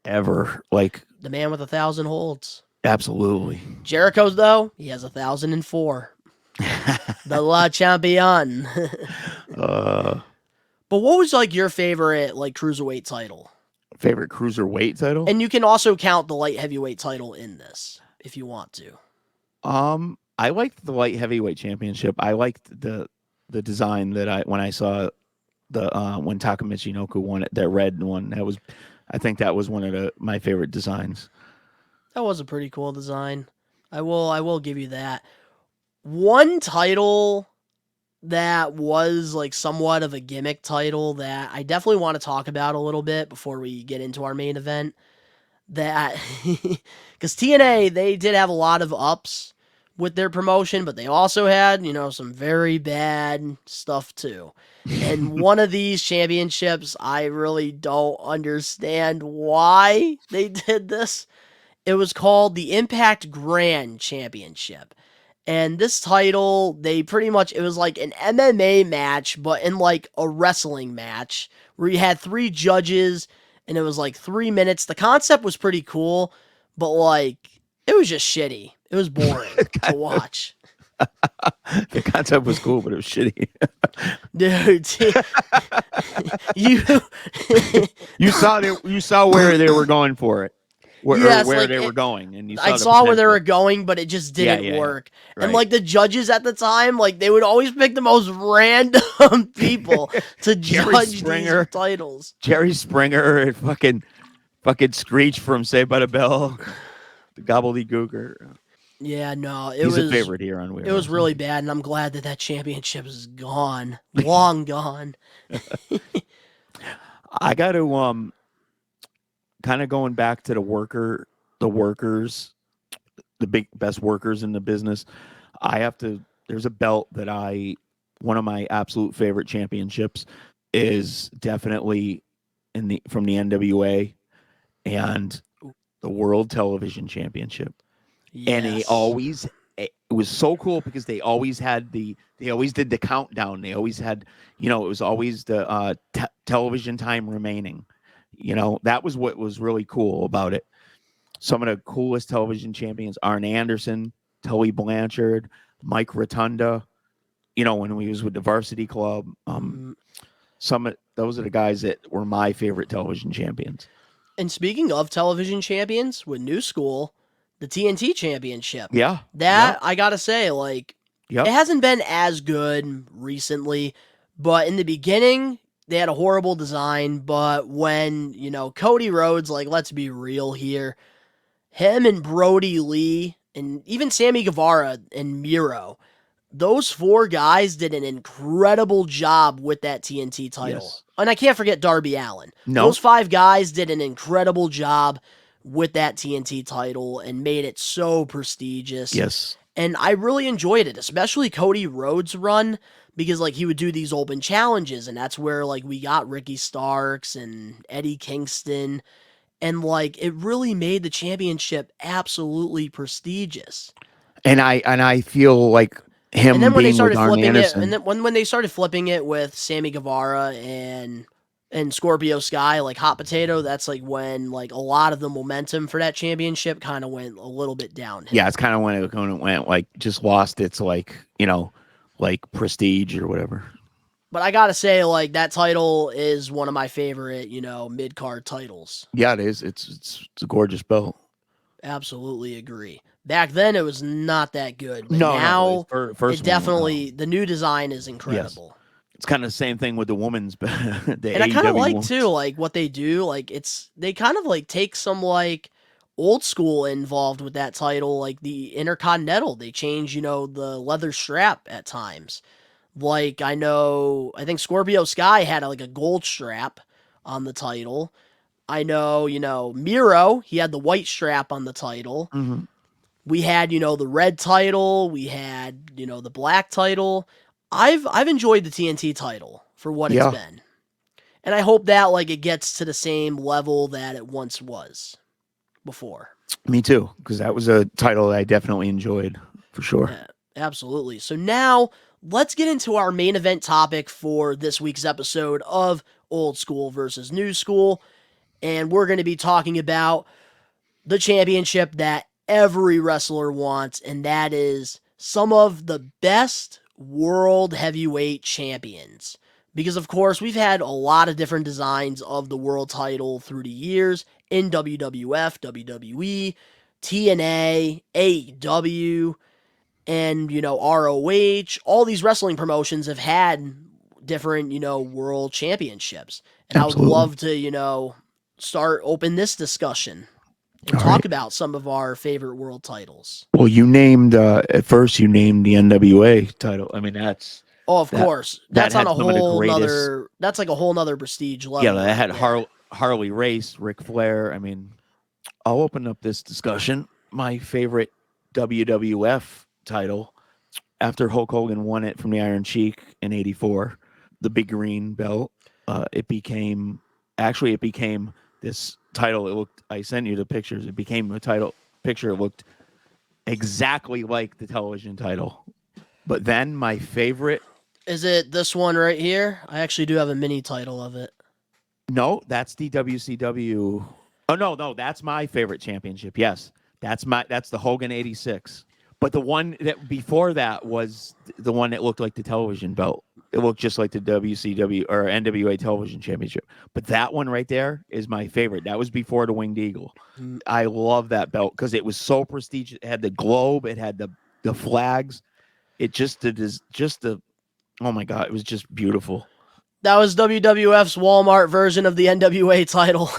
ever. Like the man with 1,000 holds. Absolutely. Jericho's, though, he has 1,004. The La Champion. But what was like your favorite like cruiserweight title? Favorite cruiserweight title? And you can also count the light heavyweight title in this if you want to. I liked the light heavyweight championship. I liked the design that when I saw the when Taka Michinoku won it, that red one. I think that was one of my favorite designs. That was a pretty cool design. I will give you that. One title that was like somewhat of a gimmick title that I definitely want to talk about a little bit before we get into our main event. That because TNA, they did have a lot of ups with their promotion, but they also had, some very bad stuff too. And one of these championships, I really don't understand why they did this. It was called the Impact Grand Championship. And this title, it was like an MMA match, but in like a wrestling match where you had 3 judges and it was like 3 minutes. The concept was pretty cool, but like, it was just shitty. It was boring to watch. The concept was cool, but it was shitty. Dude, you saw where they were going for it. Where they were going, and I saw where they were going, but it just didn't work. Right. And like the judges at the time, like they would always pick the most random people to judge these titles. Jerry Springer and fucking Screech from Saved by the Bell, the gobbledygooker. Yeah, no, he's a favorite here on Weird. It was really bad, and I'm glad that championship is gone, long gone. I got to kind of going back to the workers, the best workers in the business. There's a belt that one of my absolute favorite championships is definitely from the NWA and the World Television Championship. Yes. And it was so cool because they always did the countdown. They always had, it was always the television time remaining. That was what was really cool about it. Some of the coolest television champions: Arn Anderson, Tully Blanchard, Mike Rotunda. When we was with the Varsity Club. Those are the guys that were my favorite television champions. And speaking of television champions, with New School, the TNT Championship. Yeah. I gotta say, like, It hasn't been as good recently, but in the beginning, they had a horrible design. But when, Cody Rhodes, like, let's be real here, him and Brody Lee, and even Sammy Guevara and Miro, those 4 guys did an incredible job with that TNT title. Yes. And I can't forget Darby Allin. No. Those 5 guys did an incredible job with that TNT title and made it so prestigious. Yes. And I really enjoyed it, especially Cody Rhodes' run, because, like, he would do these open challenges, and that's where, like, we got Ricky Starks and Eddie Kingston, and, like, it really made the championship absolutely prestigious. And I feel like him And then when they being started with Arn flipping Anderson. it, and then when they started flipping it with Sammy Guevara and Scorpio Sky, like Hot Potato, that's like when like a lot of the momentum for that championship kind of went a little bit downhill. Yeah, it's kind of when it went like just lost its like prestige or whatever. But I gotta say, like, that title is one of my favorite, mid card titles. Yeah, it is. It's a gorgeous belt. Absolutely agree. Back then, it was not that good. But No, now no, first it definitely the new design is incredible. Yes. It's kind of the same thing with the women's. And I kind of like too, like what they do. Like they kind of like take some like old school involved with that title, like the Intercontinental. They change, the leather strap at times. Like I think Scorpio Sky had like a gold strap on the title. I know, Miro, he had the white strap on the title. Mm-hmm. We had, the red title. We had, the black title. I've enjoyed the TNT title for what it's been. And I hope that like it gets to the same level that it once was before. Me too, because that was a title that I definitely enjoyed for sure. Yeah, absolutely. So now let's get into our main event topic for this week's episode of Old School versus New School. And we're going to be talking about the championship that every wrestler wants, and that is some of the best world heavyweight champions. Because, of course, we've had a lot of different designs of the world title through the years in WWF, WWE, TNA, AEW, and, ROH. All these wrestling promotions have had different, world championships. And Absolutely. I would love to, open this discussion and talk about some of our favorite world titles. Well, you named at first you named the NWA title. I mean, that's of course. That's on a whole greatest... nother. That's like a whole nother prestige level. Yeah, that had Harley Race, Ric Flair. I mean, I'll open up this discussion. My favorite WWF title after Hulk Hogan won it from the Iron Sheik in '84, the big green belt. It became this title. I sent you the pictures. It became a title picture. It looked exactly like the television title. But then my favorite. Is it this one right here? I actually do have a mini title of it. No, that's the WCW. Oh no, that's my favorite championship. Yes, that's the Hogan '86. But the one that before that was the one that looked like the television belt. It looked just like the WCW or NWA television championship. But that one right there is my favorite. That was before the Winged Eagle. I love that belt because it was so prestigious. It had the globe. It had the flags. Oh my God, it was just beautiful. That was WWF's Walmart version of the NWA title.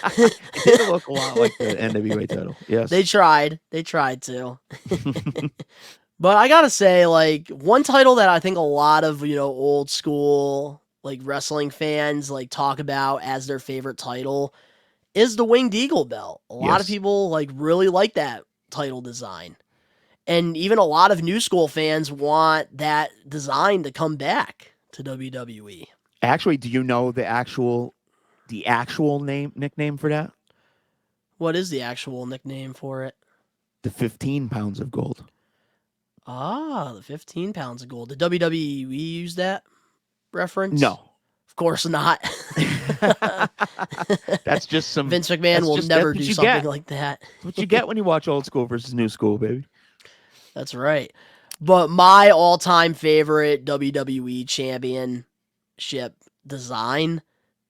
It did look a lot like the NWA title. Yes. They tried to. But I gotta say, like, one title that I think a lot of, old school, like, wrestling fans, like, talk about as their favorite title is the Winged Eagle belt. A lot of people, like, really like that title design. And even a lot of new school fans want that design to come back to WWE. Actually, do you know the actual nickname for that? What is the actual nickname for it? The 15 pounds of gold. Ah, the 15 pounds of gold. Did WWE use that reference? No. Of course not. That's just some... Vince McMahon will never do something like that. That's what you get when you watch Old School versus New School, baby. That's right. But my all-time favorite WWE championship design,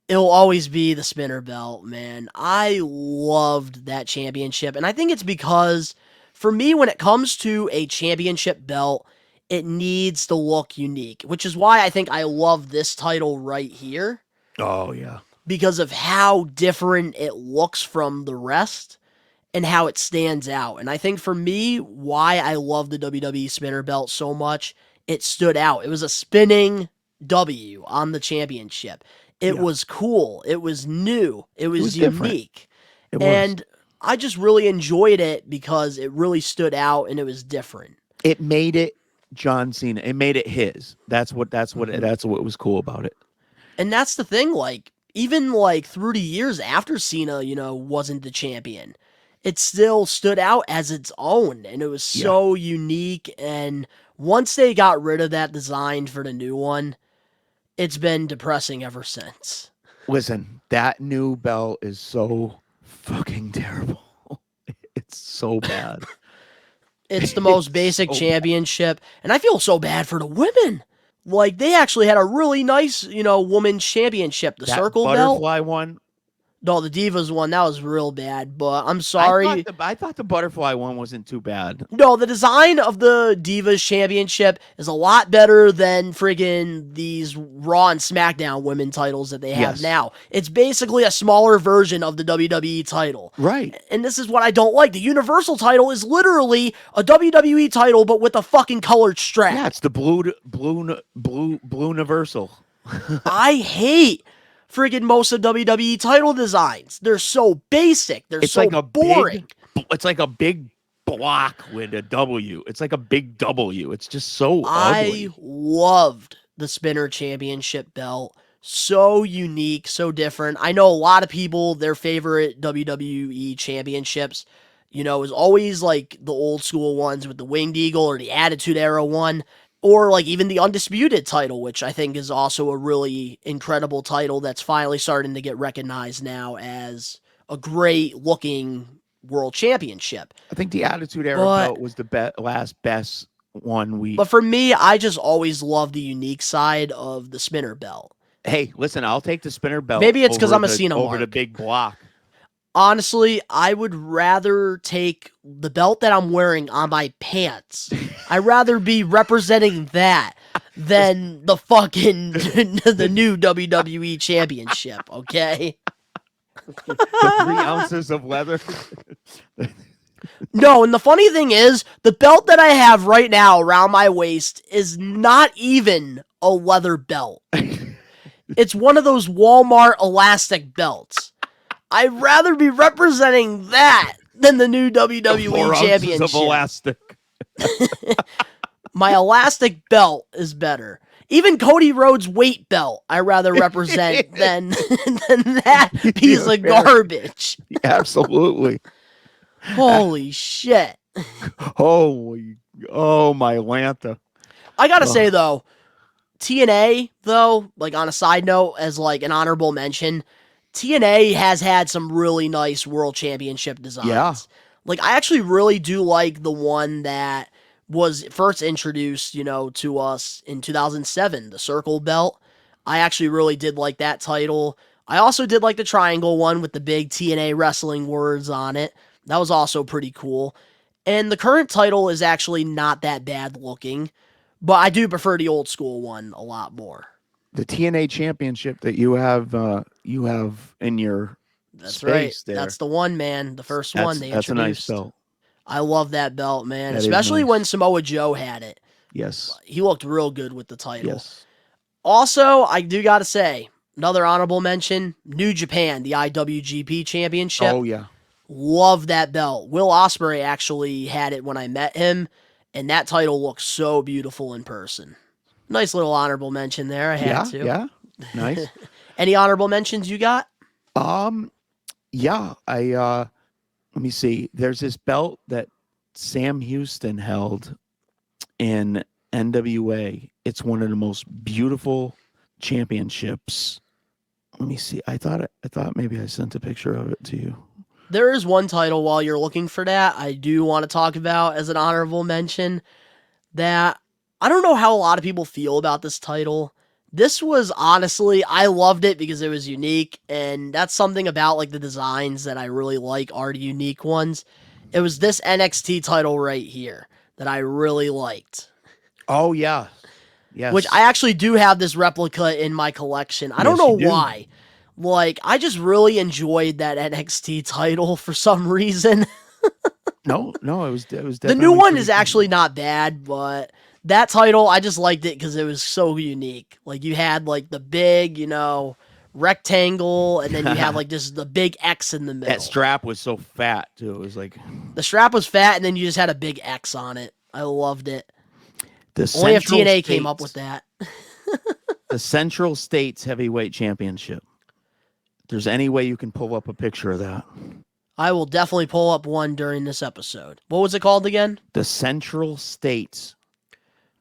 it'll always be the spinner belt, man. I loved that championship. And I think it's because, for me, when it comes to a championship belt, it needs to look unique, which is why I think I love this title right here Oh yeah. because of how different it looks from the rest and how it stands out. And I think for me, why I love the WWE spinner belt so much, it stood out. It was a spinning W on the championship. It Yeah. was cool. It was new. It was different. unique. It was. And I just really enjoyed it because it really stood out and it was different. It made it John Cena. It made it his. That's what was cool about it. And that's the thing, like, even like through the years after Cena, wasn't the champion, it still stood out as its own, and it was so unique. And once they got rid of that design for the new one, it's been depressing ever since. Listen, that new belt is so fucking terrible. It's so bad. It's the most basic so championship, and I feel so bad for the women. Like, they actually had a really nice, women's championship. The That circle butterfly belt. one. No, the Divas one, that was real bad, but I'm sorry. I thought the butterfly one wasn't too bad. No, the design of the Divas Championship is a lot better than friggin' these Raw and SmackDown women titles that they have Yes. now. It's basically a smaller version of the WWE title. Right. And this is what I don't like. The Universal title is literally a WWE title, but with a fucking colored strap. Yeah, it's the blue universal. I hate friggin' most of WWE title designs. They're so basic. They're It's so like a boring. It's like a big block with a W. It's like a big W. It's just so I ugly. loved the Spinner Championship belt. So unique, so different. I know a lot of people, their favorite WWE championships, is always like the old school ones with the Winged Eagle or the Attitude Era one, or like even the Undisputed title, which I think is also a really incredible title that's finally starting to get recognized now as a great looking world championship. I think the Attitude Era But- belt was the last best one. But for me, I just always love the unique side of the Spinner belt. Hey, listen, I'll take the spinner belt. Maybe it's 'cause over I'm a the- Cena over the mark. big block. Honestly, I would rather take the belt that I'm wearing on my pants. I'd rather be representing that than the fucking the new WWE championship, okay? The 3 ounces of leather. No, and the funny thing is, the belt that I have right now around my waist is not even a leather belt. It's one of those Walmart elastic belts. I'd rather be representing that than the new WWE 4 ounces championship. of elastic. My elastic belt is better. Even Cody Rhodes' weight belt, I rather represent than that piece of garbage. Absolutely. Holy shit. Holy, oh my Lanta. I gotta say though, TNA though, like on a side note, as like an honorable mention, TNA has had some really nice world championship designs. Yeah. Like I actually really do like the one that was first introduced, to us in 2007, the Circle Belt. I actually really did like that title. I also did like the Triangle one with the big TNA wrestling words on it. That was also pretty cool. And the current title is actually not that bad looking, but I do prefer the old school one a lot more. The TNA championship that you have in your That's space right. there. That's the one, man. The first one they That's a introduced. nice belt. I love that belt, man. That is Especially nice. when Samoa Joe had it. Yes. He looked real good with the title. Yes. Also, I do got to say, another honorable mention, New Japan, the IWGP Championship. Oh yeah. Love that belt. Will Ospreay actually had it when I met him, and that title looks so beautiful in person. Nice little honorable mention there. I had to. Yeah. Nice. Any honorable mentions you got? Yeah, let me see. There's this belt that Sam Houston held in NWA. It's one of the most beautiful championships. Let me see. I thought maybe I sent a picture of it to you. There is one title while you're looking for that I do want to talk about as an honorable mention that I don't know how a lot of people feel about this title. This was honestly, I loved it because it was unique, and that's something about like the designs that I really like are the unique ones. It was this NXT title right here that I really liked. Oh yeah. Yes. Which I actually do have this replica in my collection. I don't Yes, know you do. why. Like, I just really enjoyed that NXT title for some reason. No, it was The definitely new one pretty is cool. actually not bad, but that title, I just liked it because it was so unique. Like, you had, like, the big, rectangle, and then you had, like, the big X in the middle. That strap was so fat too. It was like The strap was fat, and then you just had a big X on it. I loved it. the Only if Central TNA came up States- with that. The Central States Heavyweight Championship. If there's any way you can pull up a picture of that. I will definitely pull up one during this episode. What was it called again? The Central States.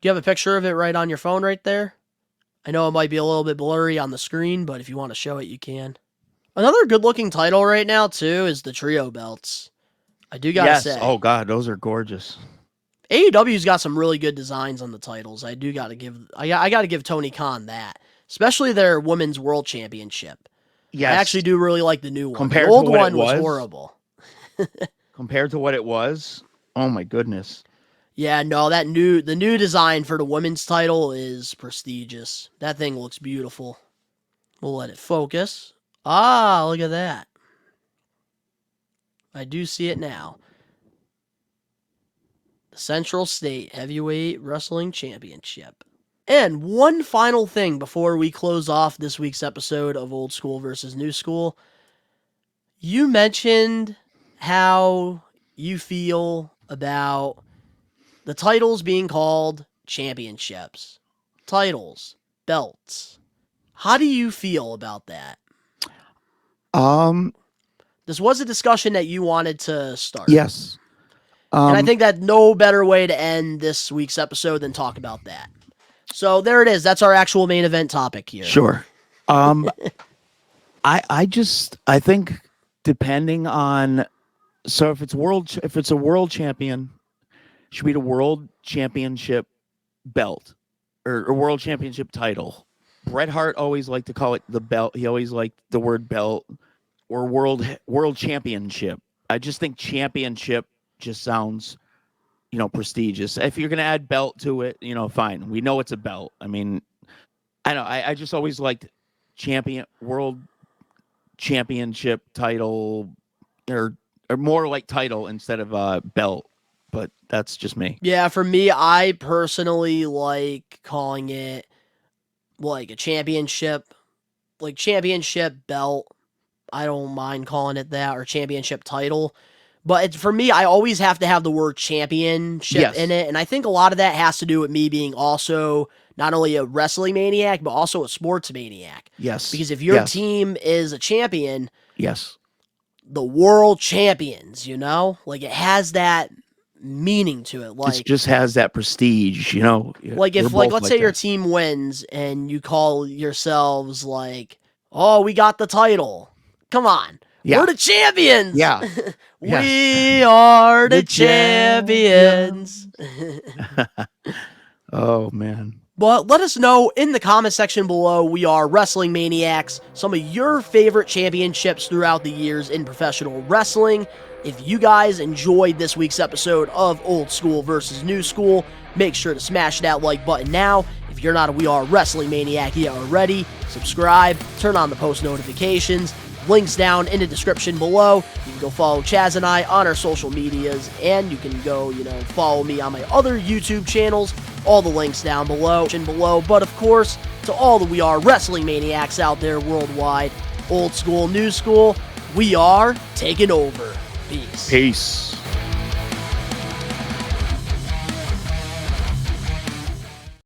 Do you have a picture of it right on your phone right there? I know it might be a little bit blurry on the screen, but if you want to show it, you can. Another good-looking title right now, too, is the trio belts. I do gotta Yes. say. Oh God, those are gorgeous. AEW's got some really good designs on the titles. I gotta give Tony Khan that. Especially their Women's World Championship. Yes. I actually do really like the new one. Compared The old to what one it was was? horrible. Compared to what it was, oh my goodness. Yeah, no, the new design for the women's title is prestigious. That thing looks beautiful. We'll let it focus. Ah, look at that. I do see it now. The Central State Heavyweight Wrestling Championship. And one final thing before we close off this week's episode of Old School versus New School. You mentioned how you feel about the titles being called championships. Titles. Belts. How do you feel about that? This was a discussion that you wanted to start. Yes. And I think that no better way to end this week's episode than talk about that. So there it is. That's our actual main event topic here. Sure. I think depending on, so if it's a world champion, it should be the world championship belt or world championship title. Bret Hart always liked to call it the belt. He always liked the word belt or world championship. I just think championship just sounds, prestigious. If you're going to add belt to it, fine. We know it's a belt. I mean, I know. I just always liked world championship title or more like title instead of belt. But that's just me. Yeah, for me, I personally like calling it like a championship, like championship belt. I don't mind calling it that, or championship title. But for me, I always have to have the word championship in it. And I think a lot of that has to do with me being also not only a wrestling maniac, but also a sports maniac. Yes. Because if your team is a champion, yes, the world champions, like it has that meaning to it. Like it just has that prestige, Like if, We're both let's say your that. team wins and you call yourselves like, oh, we got the title. Come on. Yeah. We're the champions. Yeah. We are the champions. Oh, man. But let us know in the comment section below. We are Wrestling Maniacs. Some of your favorite championships throughout the years in professional wrestling. If you guys enjoyed this week's episode of Old School versus New School, make sure to smash that like button now. If you're not a We Are Wrestling Maniac yet already, subscribe, turn on the post notifications. Links down in the description below. You can go follow Chaz and I on our social medias, and you can go, follow me on my other YouTube channels. All the links down below. But of course, to all the We Are Wrestling Maniacs out there worldwide, Old School, New School, we are taking over. Peace. Peace.